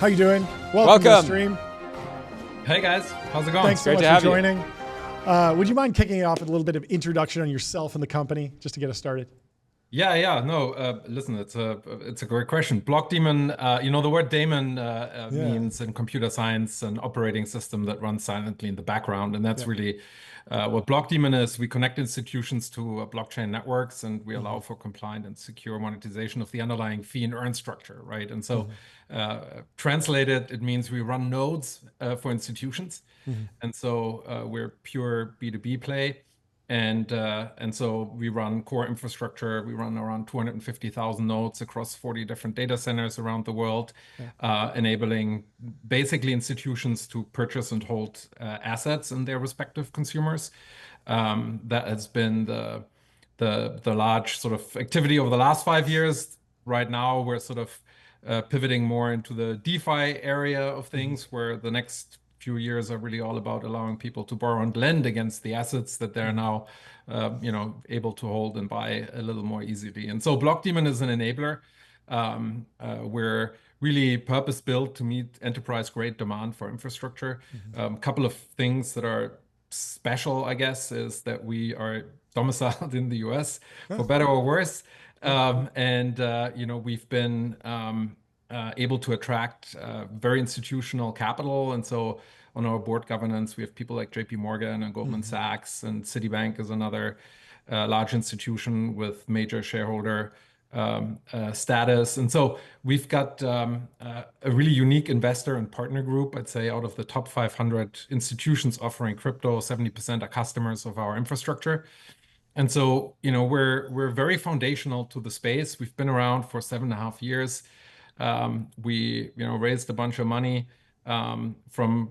How you doing? Welcome to the stream. Hey guys, how's it going? Thanks so much for joining. Would you mind kicking it off with a little bit of introduction on yourself and the company, just to get us started? Listen, it's a great question. Block daemon, the word daemon means in computer science an operating system that runs silently in the background, and that's really what block daemon is. We connect institutions to blockchain networks, and we allow for compliant and secure monetization of the underlying fee and earn structure, right? And so, translated, it means we run nodes for institutions, and so we're pure B2B play. And so we run core infrastructure. We run around 250,000 nodes across 40 different data centers around the world, enabling basically institutions to purchase and hold assets in their respective consumers. That has been the large sort of activity over the last 5 years. Right now, we're sort of pivoting more into the DeFi area of things, where the next few years are really all about allowing people to borrow and lend against the assets that they're now, able to hold and buy a little more easily. And so Block Daemon is an enabler. We're really purpose-built to meet enterprise-grade demand for infrastructure. Couple of things that are special, I guess, is that we are domiciled in the US, for better or worse. We've been able to attract very institutional capital. And so on our board governance, we have people like JP Morgan and Goldman Sachs, and Citibank is another large institution with major shareholder status. And so we've got a really unique investor and partner group. I'd say out of the top 500 institutions offering crypto, 70% are customers of our infrastructure. And so, we're very foundational to the space. We've been around for 7.5 years. We raised a bunch of money from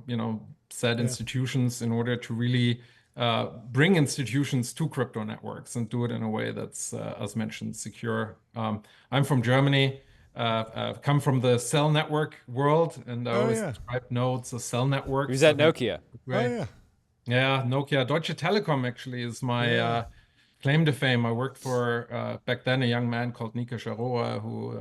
said institutions in order to really bring institutions to crypto networks and do it in a way that's, as mentioned, secure. I'm from Germany. I've come from the cell network world, and I always describe nodes as cell networks. He was at Nokia. Right. Yeah, Nokia. Deutsche Telekom actually is my claim to fame. I worked for, back then, a young man called Nika Sharoa, who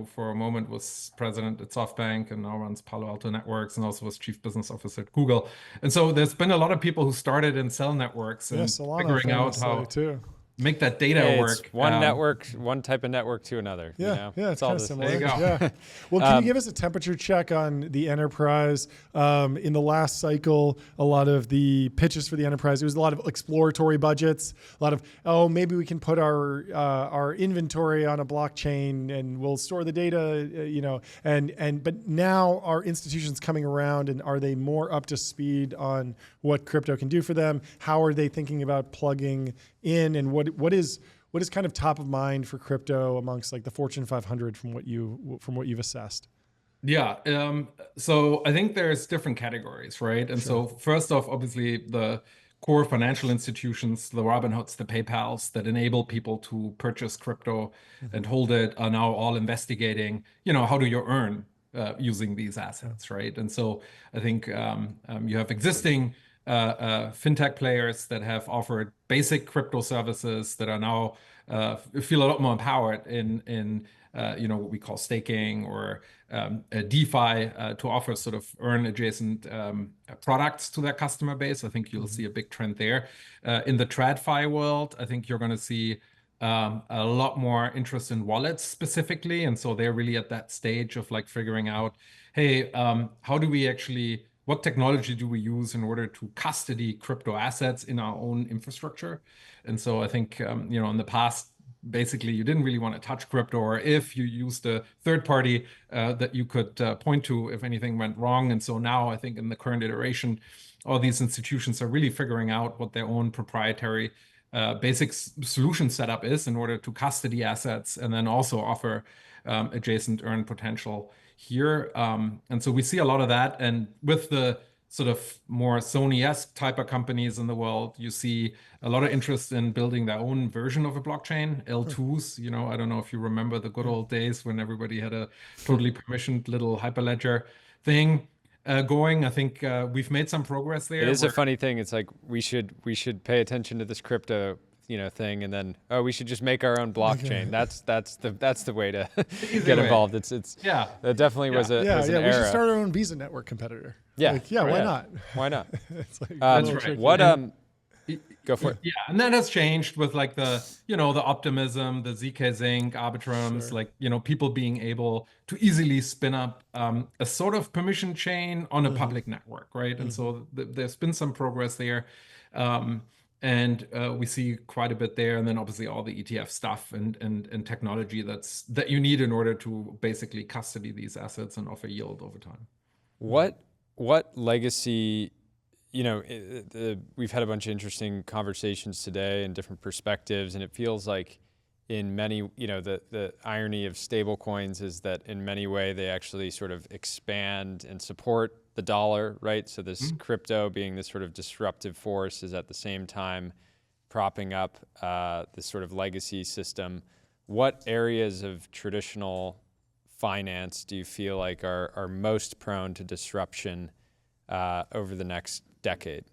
for a moment was president at SoftBank and now runs Palo Alto Networks, and also was chief business officer at Google. And so there's been a lot of people who started in cell networks and figuring out how to make that data work. It's one network, one type of network to another. It's all similar. There you go. Yeah. Well, can you give us a temperature check on the enterprise? In the last cycle, a lot of the pitches for the enterprise, there was a lot of exploratory budgets, a lot of, maybe we can put our inventory on a blockchain and we'll store the data, but now are institutions coming around, and are they more up to speed on what crypto can do for them? How are they thinking about plugging in, and what is kind of top of mind for crypto amongst like the Fortune 500 from what you've assessed? So I think there's different categories, right? And so first off, obviously the core financial institutions, the Robinhoods, the PayPals that enable people to purchase crypto and hold it, are now all investigating, how do you earn using these assets, right? And so I think you have existing fintech players that have offered basic crypto services that are now feel a lot more empowered in what we call staking or DeFi to offer sort of earn adjacent products to their customer base. I think you'll see a big trend there. In the TradFi world, I think you're going to see a lot more interest in wallets specifically. And so they're really at that stage of like figuring out, hey, what technology do we use in order to custody crypto assets in our own infrastructure? And so I think, in the past, basically, you didn't really want to touch crypto, or if you used a third party that you could point to if anything went wrong. And so now I think in the current iteration, all these institutions are really figuring out what their own proprietary basic solution setup is in order to custody assets and then also offer adjacent earn potential here. And so we see a lot of that. And with the sort of more Sony-esque type of companies in the world, you see a lot of interest in building their own version of a blockchain, L2s. I don't know if you remember the good old days when everybody had a totally permissioned little Hyperledger thing going. I think we've made some progress there. It is a funny thing. It's like we should pay attention to this crypto thing, and then we should just make our own blockchain. That's the way to Easy get way. involved. It definitely was an We era. should start our own Visa network competitor. Yeah, why not? Why not? It's like That's a little right. tricky. What go for it. Yeah, and that has changed with like the optimism, the ZK Zinc, Arbitrums, Sure. people being able to easily spin up a sort of permission chain on a public network, right? And so there's been some progress there. And we see quite a bit there, and then obviously all the ETF stuff and technology that you need in order to basically custody these assets and offer yield over time. What legacy? We've had a bunch of interesting conversations today and different perspectives, and it feels like in many, the irony of stable coins is that in many ways they actually sort of expand and support the dollar, right? So this crypto being this sort of disruptive force is at the same time propping up this sort of legacy system. What areas of traditional finance do you feel like are most prone to disruption over the next decade?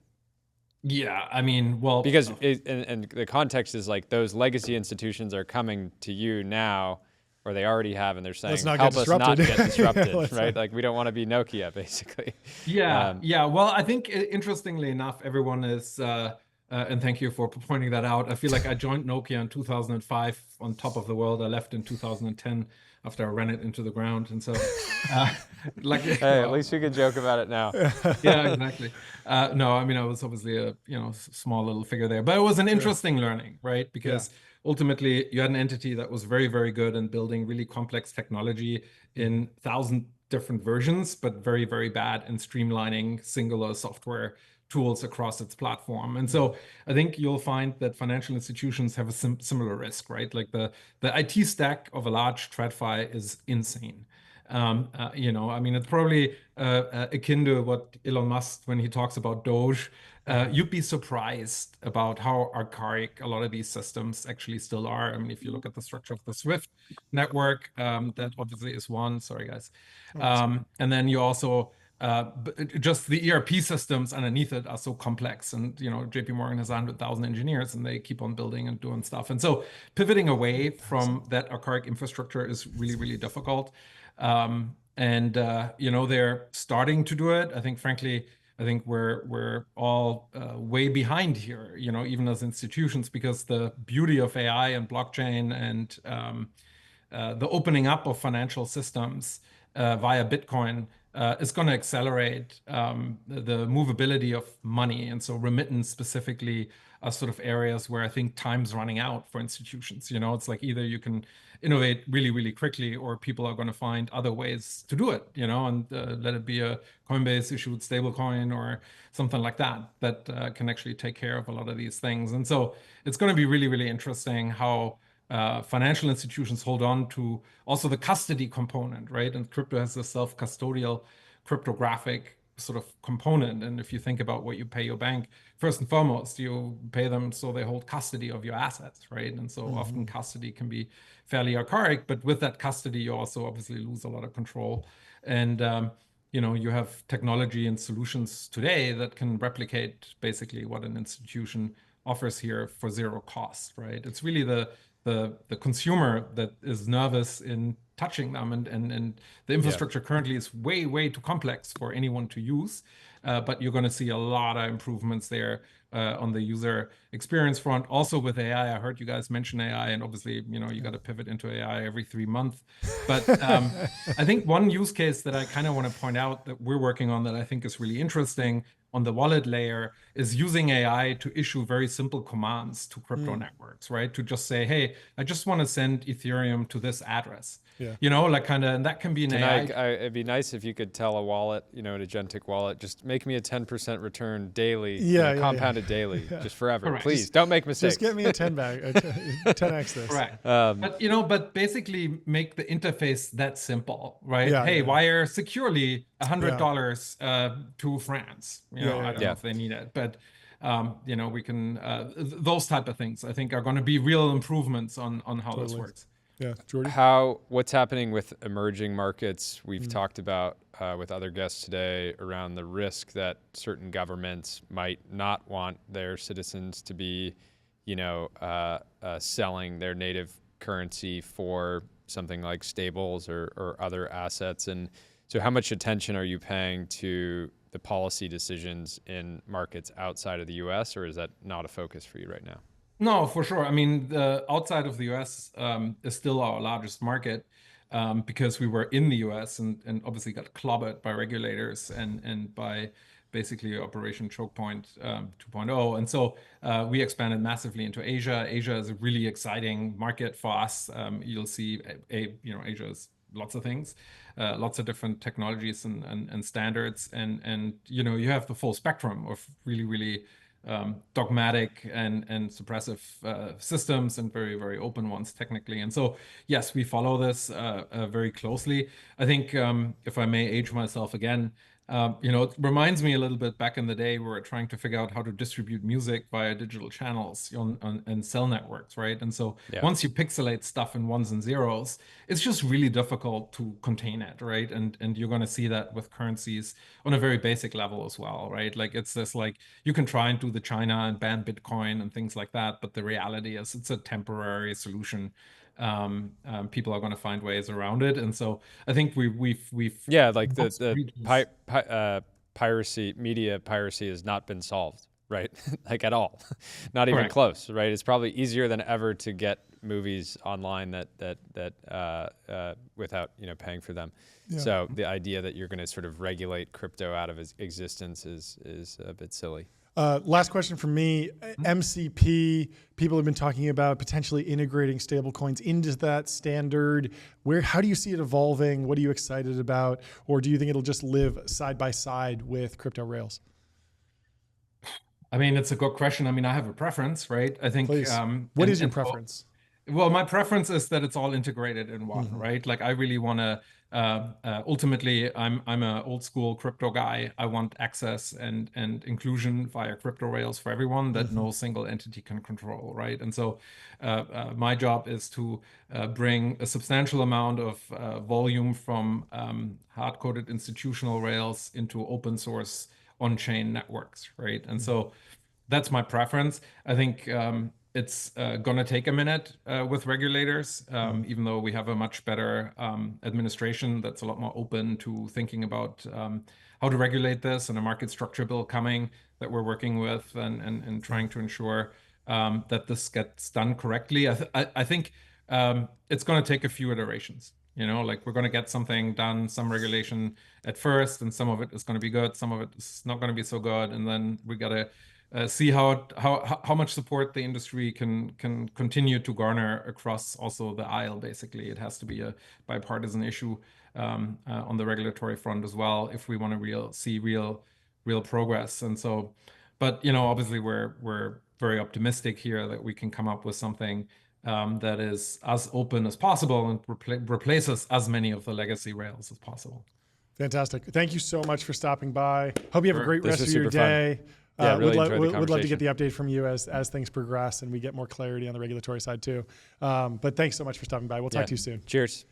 Yeah, I mean, well, because and the context is like those legacy institutions are coming to you now, or they already have, and they're saying, help us not get disrupted, right? Like we don't want to be Nokia, basically. Yeah, yeah. Well, I think interestingly enough, everyone is, and thank you for pointing that out. I feel like I joined Nokia in 2005 on top of the world. I left in 2010 after I ran it into the ground. And so, hey, at least you can joke about it now. Yeah, exactly. No, I mean, I was obviously a small little figure there, but it was an interesting learning, right? Because ultimately you had an entity that was very, very good in building really complex technology in 1,000 different versions, but very, very bad in streamlining singular software tools across its platform. And so I think you'll find that financial institutions have a similar risk, right? Like the IT stack of a large TradFi is insane. I mean, it's probably akin to what Elon Musk, when he talks about Doge, you'd be surprised about how archaic a lot of these systems actually still are. I mean, if you look at the structure of the Swift network, that obviously is one. Sorry, guys. And then you also just the ERP systems underneath it are so complex, and JP Morgan has 100,000 engineers, and they keep on building and doing stuff. And so pivoting away from that archaic infrastructure is really, really difficult. They're starting to do it. I think, frankly, we're all way behind here, even as institutions, because the beauty of AI and blockchain and the opening up of financial systems via Bitcoin is going to accelerate the movability of money. And so remittance specifically are sort of areas where I think time's running out for institutions. It's like either you can innovate really, really quickly, or people are going to find other ways to do it, and let it be a Coinbase issued stablecoin or something like that can actually take care of a lot of these things. And so it's going to be really, really interesting how financial institutions hold on to also the custody component, right? And crypto has a self-custodial cryptographic sort of component. And if you think about what you pay your bank, first and foremost, you pay them so they hold custody of your assets, right? And so often custody can be fairly archaic, but with that custody, you also obviously lose a lot of control. And you have technology and solutions today that can replicate basically what an institution offers here for zero cost, right? It's really the consumer that is nervous in touching them, and the infrastructure currently is way, way too complex for anyone to use. But you're going to see a lot of improvements there on the user experience front. Also with AI, I heard you guys mention AI, and obviously, you got to pivot into AI every 3 months. But I think one use case that I kind of want to point out that we're working on that I think is really interesting on the wallet layer is using AI to issue very simple commands to crypto networks, right? To just say, hey, I just want to send Ethereum to this address. And that can be an AI. It'd be nice if you could tell a wallet, an agentic wallet, just make me a 10% return daily, compounded daily, just forever. Correct. Please don't make mistakes. Just get me a 10x this. Correct. But basically make the interface that simple, right? Wire securely $100 to France. I don't know if they need it, but we can those type of things I think are going to be real improvements on how this works. Yeah, Jordy. What's happening with emerging markets? We've talked about with other guests today around the risk that certain governments might not want their citizens to be selling their native currency for something like stables or other assets. And so how much attention are you paying to the policy decisions in markets outside of the US, or is that not a focus for you right now? No, for sure. I mean, the outside of the US is still our largest market because we were in the US and obviously got clobbered by regulators and by basically Operation Choke Point 2.0. And so we expanded massively into Asia. Asia is a really exciting market for us. You'll see, Asia is lots of things, lots of different technologies and standards. And you have the full spectrum of really, really dogmatic and suppressive systems and very, very open ones technically. And so, yes, we follow this very closely. I think if I may age myself again, it reminds me a little bit back in the day we were trying to figure out how to distribute music via digital channels and cell networks, right? And so once you pixelate stuff in ones and zeros, it's just really difficult to contain it, right? And you're going to see that with currencies on a very basic level as well, right? Like it's this like you can try and do the China and ban Bitcoin and things like that, but the reality is it's a temporary solution. People are going to find ways around it, and so I think we've like the piracy, media piracy has not been solved, right? Like at all, not even close, right? It's probably easier than ever to get movies online that without paying for them. Yeah. So the idea that you're going to sort of regulate crypto out of its existence is a bit silly. Last question from me. MCP, people have been talking about potentially integrating stablecoins into that standard. How do you see it evolving? What are you excited about? Or do you think it'll just live side by side with crypto rails? I mean, it's a good question. I mean, I have a preference, right? I think. Please. What is your preference? Well, my preference is that it's all integrated in one, right? Like I really want to, ultimately, I'm an old school crypto guy. I want access and inclusion via crypto rails for everyone that no single entity can control, right? And so my job is to bring a substantial amount of volume from hard-coded institutional rails into open source on-chain networks, right? And so that's my preference. I think it's going to take a minute with regulators, even though we have a much better administration that's a lot more open to thinking about how to regulate this, and a market structure bill coming that we're working with and trying to ensure that this gets done correctly. I think it's going to take a few iterations. Like we're going to get something done, some regulation at first, and some of it is going to be good, some of it is not going to be so good, and then we got to see how much support the industry can continue to garner across also the aisle. Basically, it has to be a bipartisan issue on the regulatory front as well if we want to see real progress. And so, but obviously we're very optimistic here that we can come up with something that is as open as possible and replaces as many of the legacy rails as possible. Fantastic. Thank you so much for stopping by. Hope you have a great rest of your day. Fun. Yeah, really would love to get the update from you as things progress and we get more clarity on the regulatory side too. But thanks so much for stopping by. We'll talk to you soon. Cheers.